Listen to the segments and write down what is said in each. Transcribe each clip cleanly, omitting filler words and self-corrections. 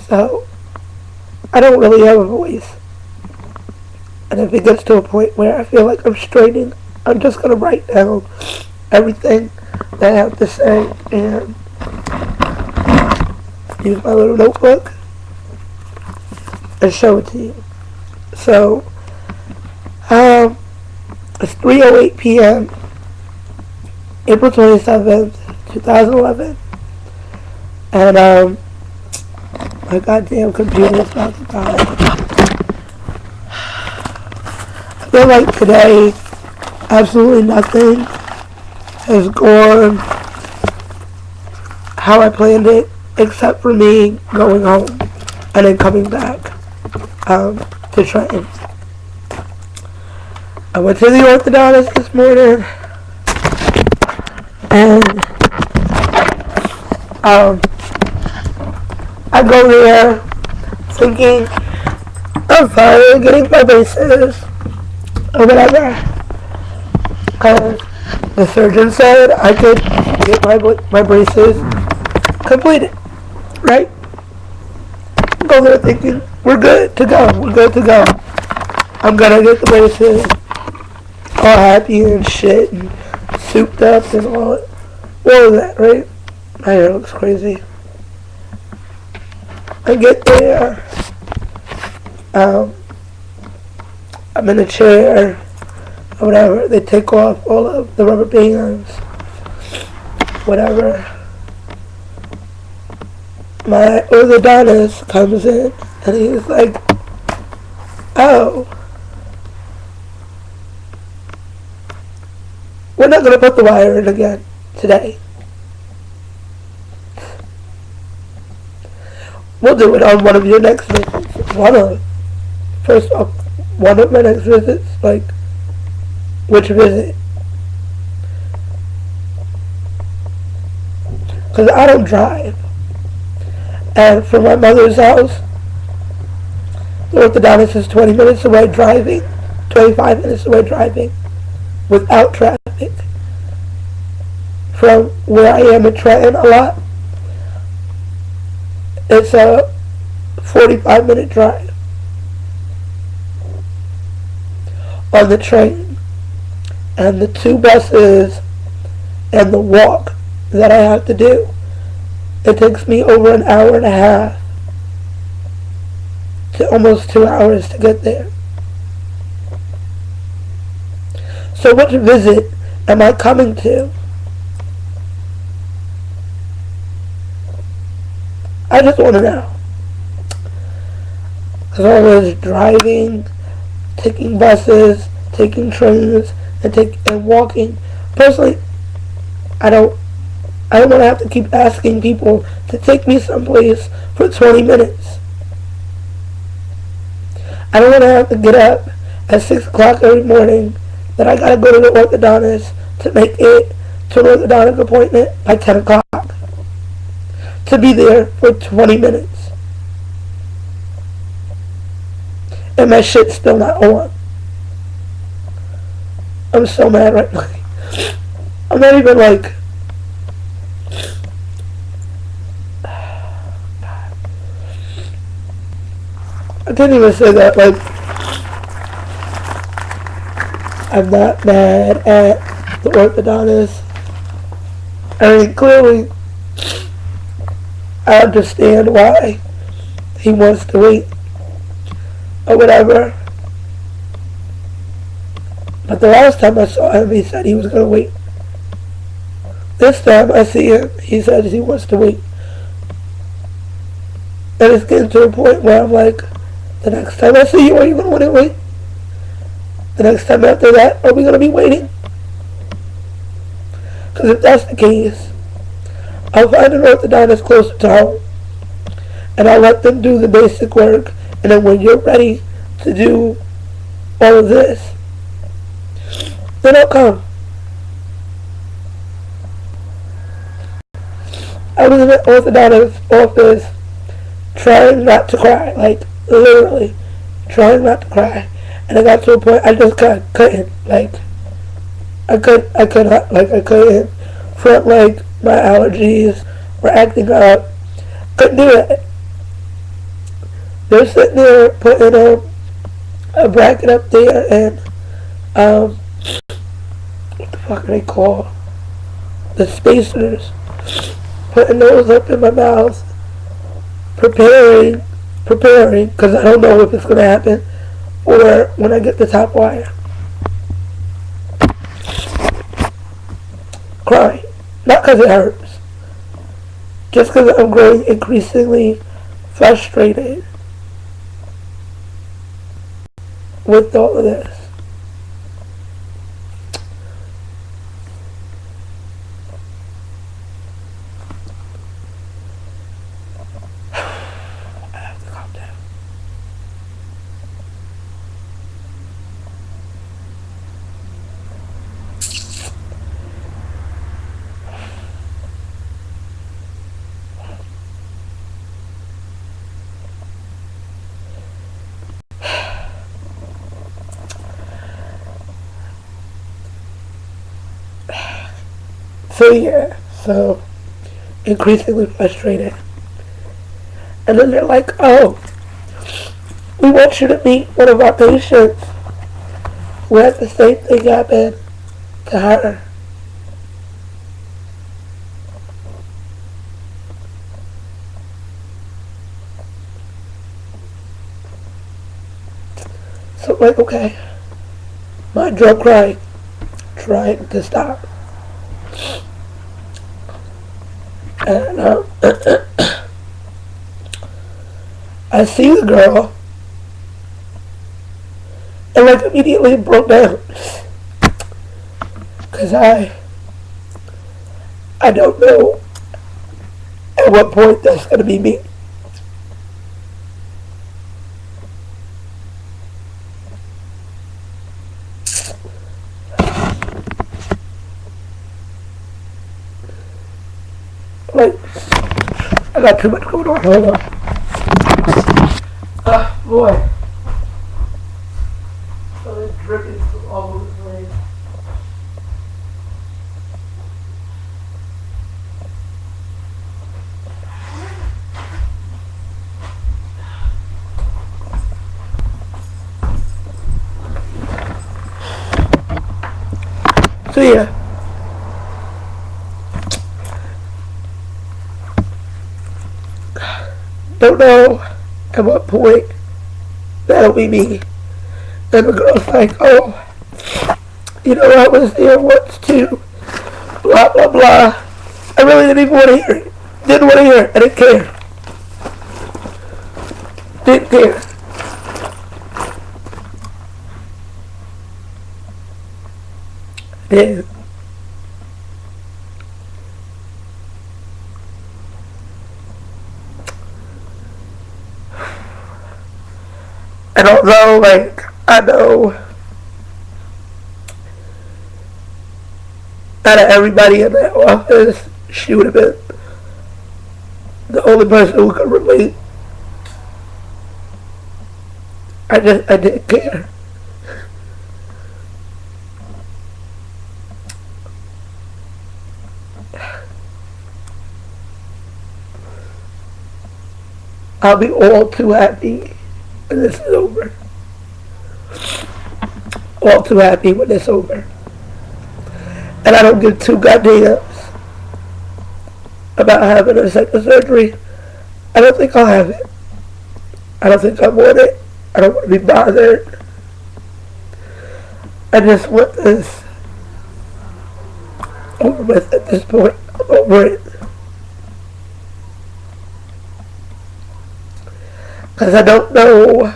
So I don't really have a voice. And if it gets to a point where I feel like I'm straining, I'm just going to write down everything that I have to say and use my little notebook and show it to you. So, it's 3:08 p.m. April 27th, 2011, and my goddamn computer is about to die. I feel like today, absolutely nothing has gone how I planned it, except for me going home and then coming back to Trenton. I went to the orthodontist this morning, and I go there thinking I'm finally getting my braces or whatever, because the surgeon said I could get my braces completed, right? Go there thinking we're good to go. I'm gonna get the braces all happy and shit and souped up and all of that, right? My hair looks crazy. I get there, I'm in a chair or whatever. They take off all of the rubber bands, whatever. My orthodontist comes in and he's like, oh, we're not going to put the wire in again today. We'll do it on one of your next visits. First off, one of my next visits, like, which visit? Because I don't drive. And from my mother's house, the orthodontist is 20 minutes away driving, 25 minutes away driving, without traffic. From where I am in Trenton a lot, it's a 45-minute drive on the train, and the 2 buses and the walk that I have to do, it takes me over an hour and a half to almost 2 hours to get there. So which visit am I coming to? I just want to know. Because I was driving, taking buses, taking trains, and walking. Personally, I don't want to have to keep asking people to take me someplace for 20 minutes. I don't want to have to get up at 6 o'clock every morning, that I got to go to the orthodontist to make it to an orthodontic appointment by 10 o'clock. To be there for 20 minutes. And my shit's still not on. I'm so mad right now. I'm not even like... I can't even say that, like... I'm not mad at the orthodontist. I mean, clearly... I understand why he wants to wait or whatever. But the last time I saw him, he said he was going to wait. This time I see him, he says he wants to wait. And it's getting to a point where I'm like, the next time I see you, are you going to want to wait? The next time after that, are we going to be waiting? Because if that's the case, I'll find an orthodontist closer to home, and I'll let them do the basic work, and then when you're ready to do all of this, then I'll come. I was in the orthodontist office trying not to cry, like literally trying not to cry, and I got to a point I just couldn't, like I couldn't, felt like my allergies were acting up. Couldn't do it. they're sitting there putting a bracket up there, and what the fuck are they called? The spacers. Putting those up in my mouth, preparing, because I don't know if it's gonna happen, or when I get the top wire. Crying. Not because it hurts. Just because I'm growing increasingly frustrated with all of this. I have to calm down. So yeah, so increasingly frustrated. And then they're like, oh, we want you to meet one of our patients who had the same thing happen to her. So I'm like, okay, my drug crying, trying to stop. And I see the girl, and like immediately broke down, cause I don't know at what point that's gonna be me. Like, I got too much going on. Hold on. Boy. So it's dripping from all over the place. So yeah. Don't know at what point that'll be me. And the girl's like, oh, you know, I was there once too, blah, blah, blah. I really didn't even want to hear it. Didn't want to hear it. I didn't care. Didn't care. Didn't. And although, like, I know out of everybody in that office, she would have been the only person who could relate. I didn't care. I'll be all too happy when this is over. All too happy when it's over. And I don't give two goddams about having a second surgery. I don't think I'll have it. I don't think I want it. I don't want to be bothered. I just want this over with at this point. I'm over it. Because I don't know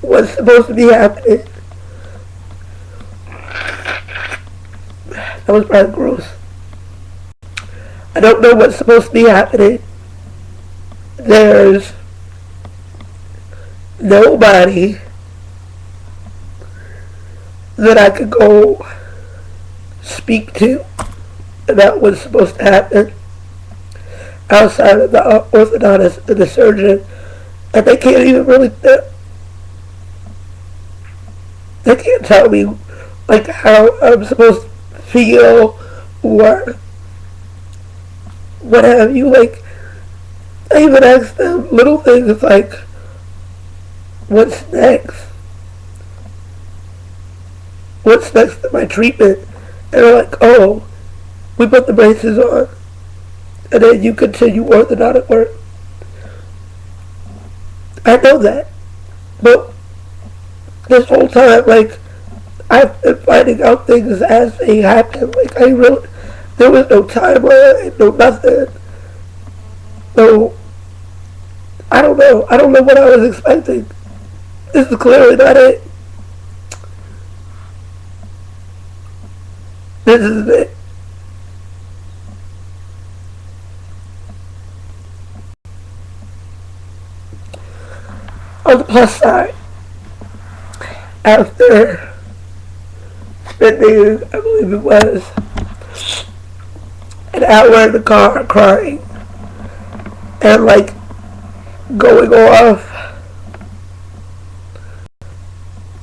what's supposed to be happening. That was probably gross. I don't know what's supposed to be happening. There's nobody that I could go speak to about what's supposed to happen outside of the orthodontist and the surgeon. And they can't even really, they can't tell me, like, how I'm supposed to feel or what have you. Like, I even asked them little things like, what's next? What's next in my treatment? And they're like, oh, we put the braces on, and then you continue orthodontic work. I know that, but this whole time, like, I've been finding out things as they happen. Like, there was no timeline, no nothing. No, I don't know. I don't know what I was expecting. This is clearly not it. This is it. On the plus side, after spending, I believe it was, an hour in the car crying and like going off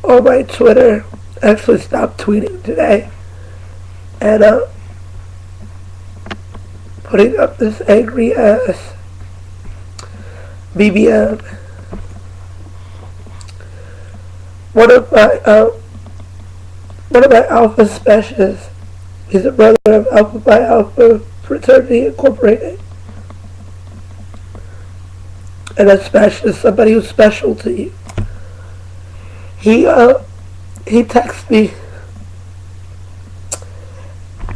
on my Twitter, I actually stopped tweeting today, and putting up this angry ass BBM. One of my alpha specialists, he's a brother of Alpha Pi Alpha Fraternity Incorporated. And a specialist, somebody who's special to you. He texted me,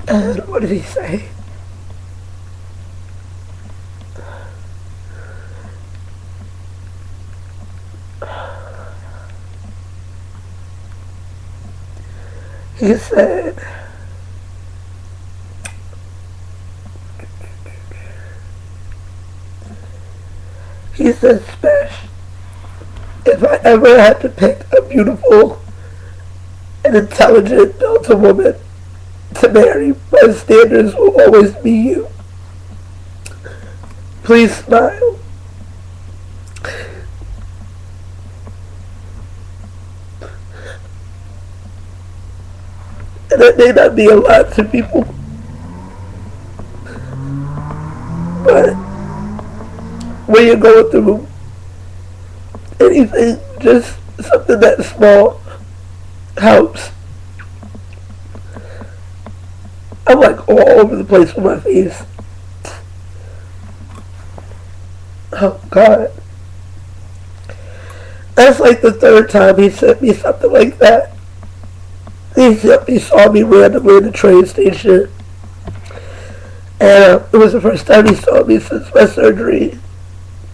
and what did he say? He said, Spesh, if I ever had to pick a beautiful and intelligent Delta woman to marry, my standards will always be you. Please smile. And that may not be a lot to people, but when you're going through anything, just something that small helps. I'm like all over the place with my face. Oh God. That's like the third time he sent me something like that. He saw me randomly in the train station, and it was the first time he saw me since my surgery.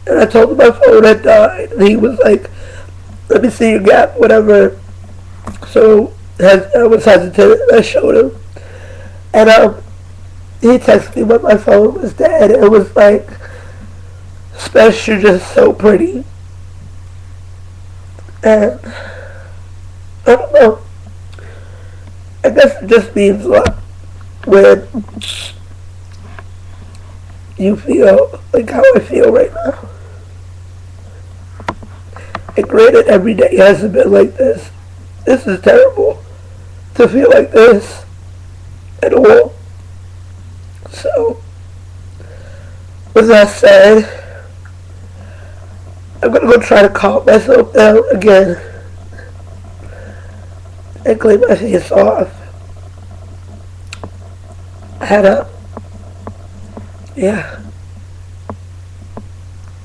And I told him my phone had died, and he was like, "Let me see your gap, whatever." So I was hesitant, and I showed him, and he texted me when my phone was dead. It was like, "Spesh, you're just so pretty," and I don't know. I guess it just means a lot when you feel like how I feel right now. And granted, every day hasn't been like this. This is terrible to feel like this at all. So, with that said, I'm gonna go try to calm myself down again and clean my face off. Head up. Yeah.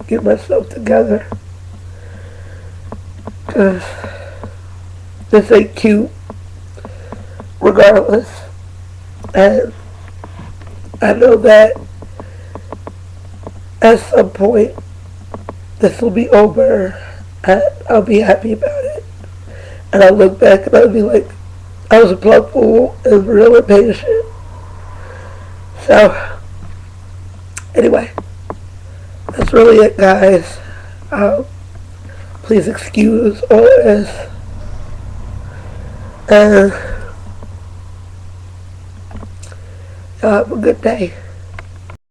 Get myself together. Cause this ain't cute. Regardless. And I know that at some point this will be over and I'll be happy about it. And I'll look back and I'll be like, I was a plug fool and real impatient. So, anyway, that's really it, guys. Please excuse all this. And have a good day.